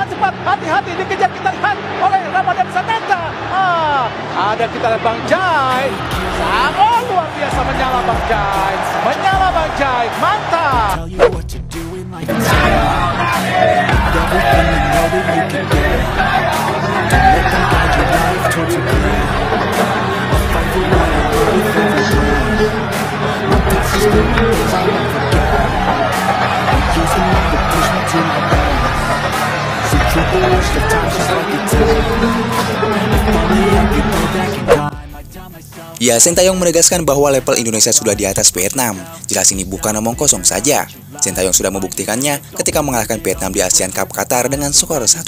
sangat cepat, hati-hati dikejar, kita lihat oleh Ramadan Sananta. Ada kita lihat Bang Jai, sangat luar biasa menyala Bang Jai, mantap. Ya, Sintayong menegaskan bahwa level Indonesia sudah di atas Vietnam. Jelas ini bukan omong kosong saja. Sintayong sudah membuktikannya ketika mengalahkan Vietnam di Asian Cup Qatar dengan skor 1-0.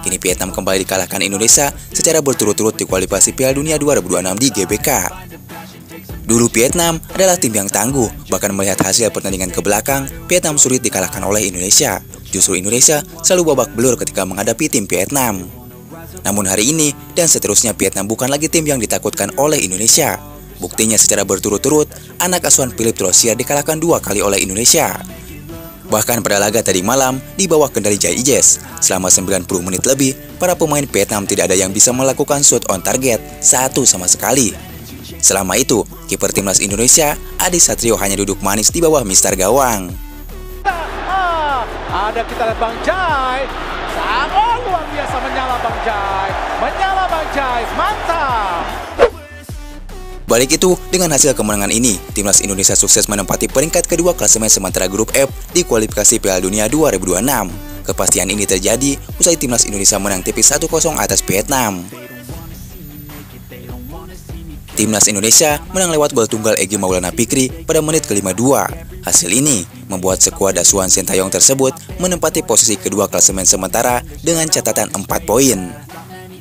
Kini Vietnam kembali dikalahkan Indonesia secara berturut-turut di kualifikasi Piala Dunia 2026 di GBK. Dulu Vietnam adalah tim yang tangguh, bahkan melihat hasil pertandingan ke belakang, Vietnam sulit dikalahkan oleh Indonesia. Justru Indonesia selalu babak belur ketika menghadapi tim Vietnam. Namun hari ini dan seterusnya Vietnam bukan lagi tim yang ditakutkan oleh Indonesia. Buktinya secara berturut-turut, anak asuhan Philippe Troussier dikalahkan 2 kali oleh Indonesia. Bahkan pada laga tadi malam, di bawah kendali Jai Ijes, selama 90 menit lebih, para pemain Vietnam tidak ada yang bisa melakukan shoot on target, satu sama sekali. Selama itu, kiper timnas Indonesia, Adi Satrio hanya duduk manis di bawah mister gawang. Ada kita lihat Bang Jai, sangat luar biasa menyala Bang Jai, mantap. Balik itu, dengan hasil kemenangan ini, timnas Indonesia sukses menempati peringkat kedua klasemen sementara grup F di kualifikasi Piala Dunia 2026. Kepastian ini terjadi usai timnas Indonesia menang tipis 1-0 atas Vietnam. Timnas Indonesia menang lewat gol tunggal Egy Maulana Fikri pada menit ke-52. Hasil ini membuat skuad asuhan Sintayong tersebut menempati posisi kedua klasemen sementara dengan catatan 4 poin.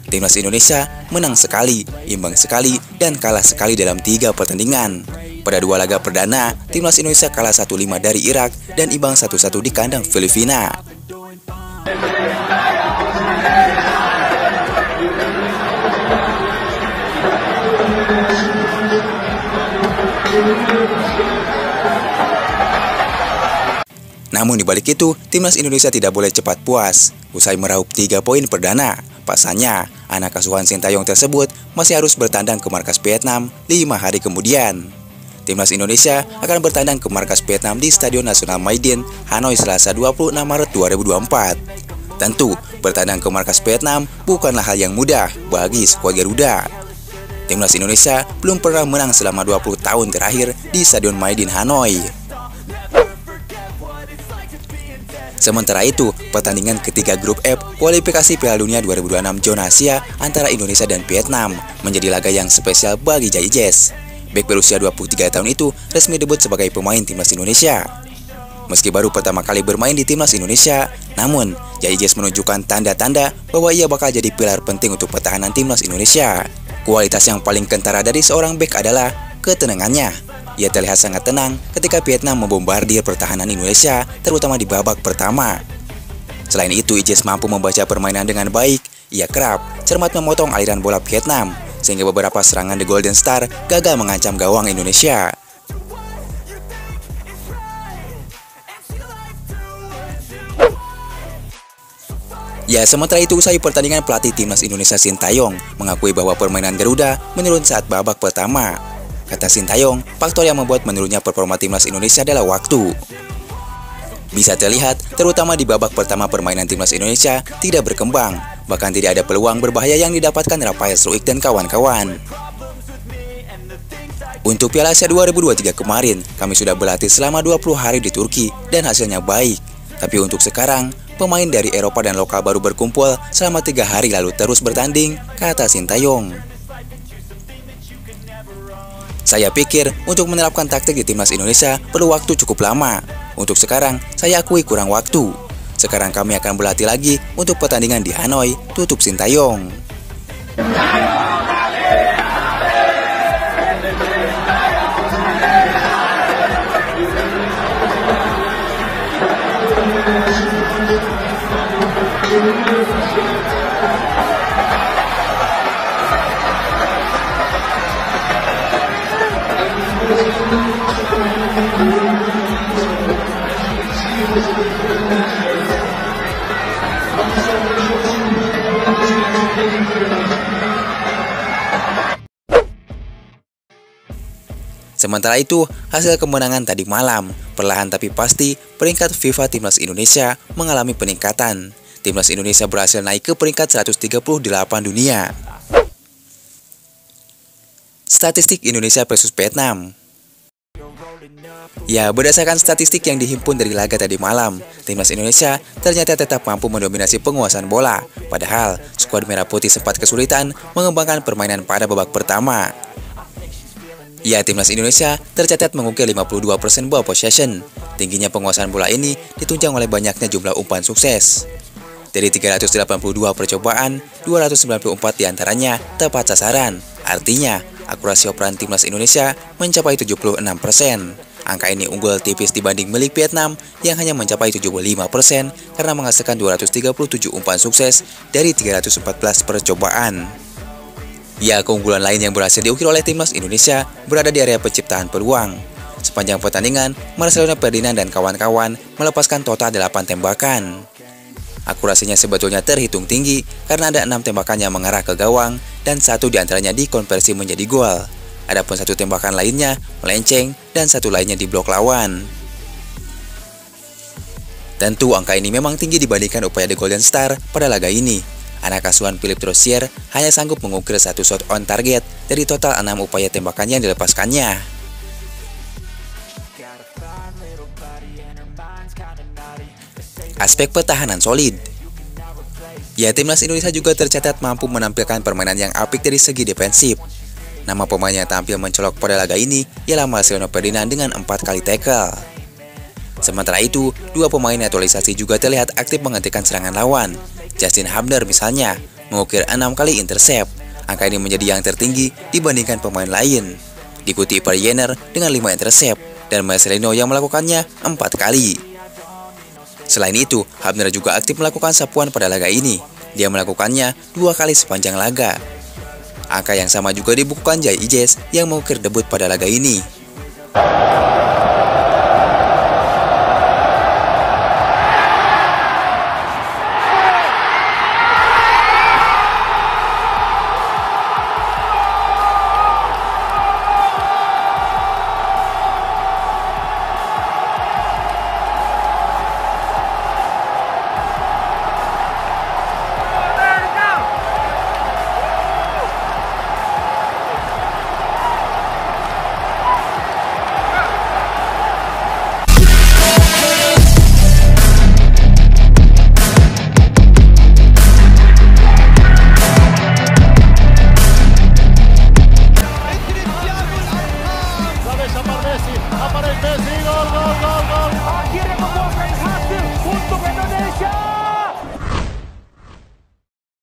Timnas Indonesia menang sekali, imbang sekali, dan kalah sekali dalam 3 pertandingan. Pada 2 laga perdana, timnas Indonesia kalah 1-5 dari Irak dan imbang 1-1 di kandang Filipina. Namun di balik itu, timnas Indonesia tidak boleh cepat puas. Usai meraup 3 poin perdana, pasalnya anak asuhan Sintayong tersebut masih harus bertandang ke markas Vietnam 5 hari kemudian. Timnas Indonesia akan bertandang ke markas Vietnam di Stadion Nasional Mai Dinh, Hanoi Selasa 26 Maret 2024. Tentu, bertandang ke markas Vietnam bukanlah hal yang mudah bagi skuad Garuda. Timnas Indonesia belum pernah menang selama 20 tahun terakhir di Stadion Mai Dinh, Hanoi. Sementara itu, pertandingan ketiga grup F kualifikasi Piala Dunia 2026 zona Asia antara Indonesia dan Vietnam menjadi laga yang spesial bagi Jai Ijes. Bek berusia 23 tahun itu resmi debut sebagai pemain timnas Indonesia. Meski baru pertama kali bermain di timnas Indonesia, namun Jai Ijes menunjukkan tanda-tanda bahwa ia bakal jadi pilar penting untuk pertahanan timnas Indonesia. Kualitas yang paling kentara dari seorang bek adalah ketenangannya. Ia terlihat sangat tenang ketika Vietnam membombardir pertahanan Indonesia, terutama di babak pertama. Selain itu, Ijes mampu membaca permainan dengan baik. Ia kerap, cermat memotong aliran bola Vietnam, sehingga beberapa serangan The Golden Star gagal mengancam gawang Indonesia. Ya, sementara itu usai pertandingan pelatih timnas Indonesia Sintayong mengakui bahwa permainan Garuda menurun saat babak pertama. Kata Sintayong, faktor yang membuat menurunnya performa timnas Indonesia adalah waktu. Bisa terlihat, terutama di babak pertama permainan timnas Indonesia tidak berkembang, bahkan tidak ada peluang berbahaya yang didapatkan Rafael Struijk dan kawan-kawan. Untuk Piala Asia 2023 kemarin, kami sudah berlatih selama 20 hari di Turki dan hasilnya baik. Tapi untuk sekarang, pemain dari Eropa dan lokal baru berkumpul selama 3 hari lalu terus bertanding, kata Sintayong. Saya pikir untuk menerapkan taktik di timnas Indonesia perlu waktu cukup lama. Untuk sekarang, saya akui kurang waktu. Sekarang kami akan berlatih lagi untuk pertandingan di Hanoi, tutup Sintayong. Sementara itu, hasil kemenangan tadi malam, perlahan tapi pasti peringkat FIFA Timnas Indonesia mengalami peningkatan. Timnas Indonesia berhasil naik ke peringkat 138 dunia. Statistik Indonesia versus Vietnam. Ya, berdasarkan statistik yang dihimpun dari laga tadi malam, Timnas Indonesia ternyata tetap mampu mendominasi penguasaan bola. Padahal, skuad Merah Putih sempat kesulitan mengembangkan permainan pada babak pertama. Ya, Timnas Indonesia tercatat mengukir 52% ball possession. Tingginya penguasaan bola ini ditunjang oleh banyaknya jumlah umpan sukses. Dari 382 percobaan, 294 diantaranya tepat sasaran. Artinya, akurasi operan Timnas Indonesia mencapai 76%. Angka ini unggul tipis dibanding milik Vietnam yang hanya mencapai 75% karena menghasilkan 237 umpan sukses dari 314 percobaan. Ya, keunggulan lain yang berhasil diukir oleh Timnas Indonesia berada di area penciptaan peluang. Sepanjang pertandingan, Marcelino Ferdinand dan kawan-kawan melepaskan total 8 tembakan. Akurasinya sebetulnya terhitung tinggi karena ada 6 tembakan yang mengarah ke gawang dan 1 diantaranya dikonversi menjadi gol. Adapun 1 tembakan lainnya melenceng dan 1 lainnya diblok lawan. Tentu angka ini memang tinggi dibandingkan upaya The Golden Star pada laga ini. Anak asuhan Philippe Troussier hanya sanggup mengukir 1 shot on target dari total 6 upaya tembakan yang dilepaskannya. Aspek pertahanan solid. Ya, Timnas Indonesia juga tercatat mampu menampilkan permainan yang apik dari segi defensif. Nama pemain yang tampil mencolok pada laga ini ialah Marcelino Ferdinand dengan 4 kali tackle. Sementara itu, 2 pemain naturalisasi juga terlihat aktif menghentikan serangan lawan. Justin Hubner misalnya mengukir 6 kali intercept. Angka ini menjadi yang tertinggi dibandingkan pemain lain. Diikuti Perry Jenner dengan 5 intercept dan Marcelino yang melakukannya 4 kali. Selain itu, Hubner juga aktif melakukan sapuan pada laga ini. Dia melakukannya 2 kali sepanjang laga. Angka yang sama juga dibukukan Jai Ijes yang mengukir debut pada laga ini. Aparece Messi, gol, gol, gol, gol. Quiere con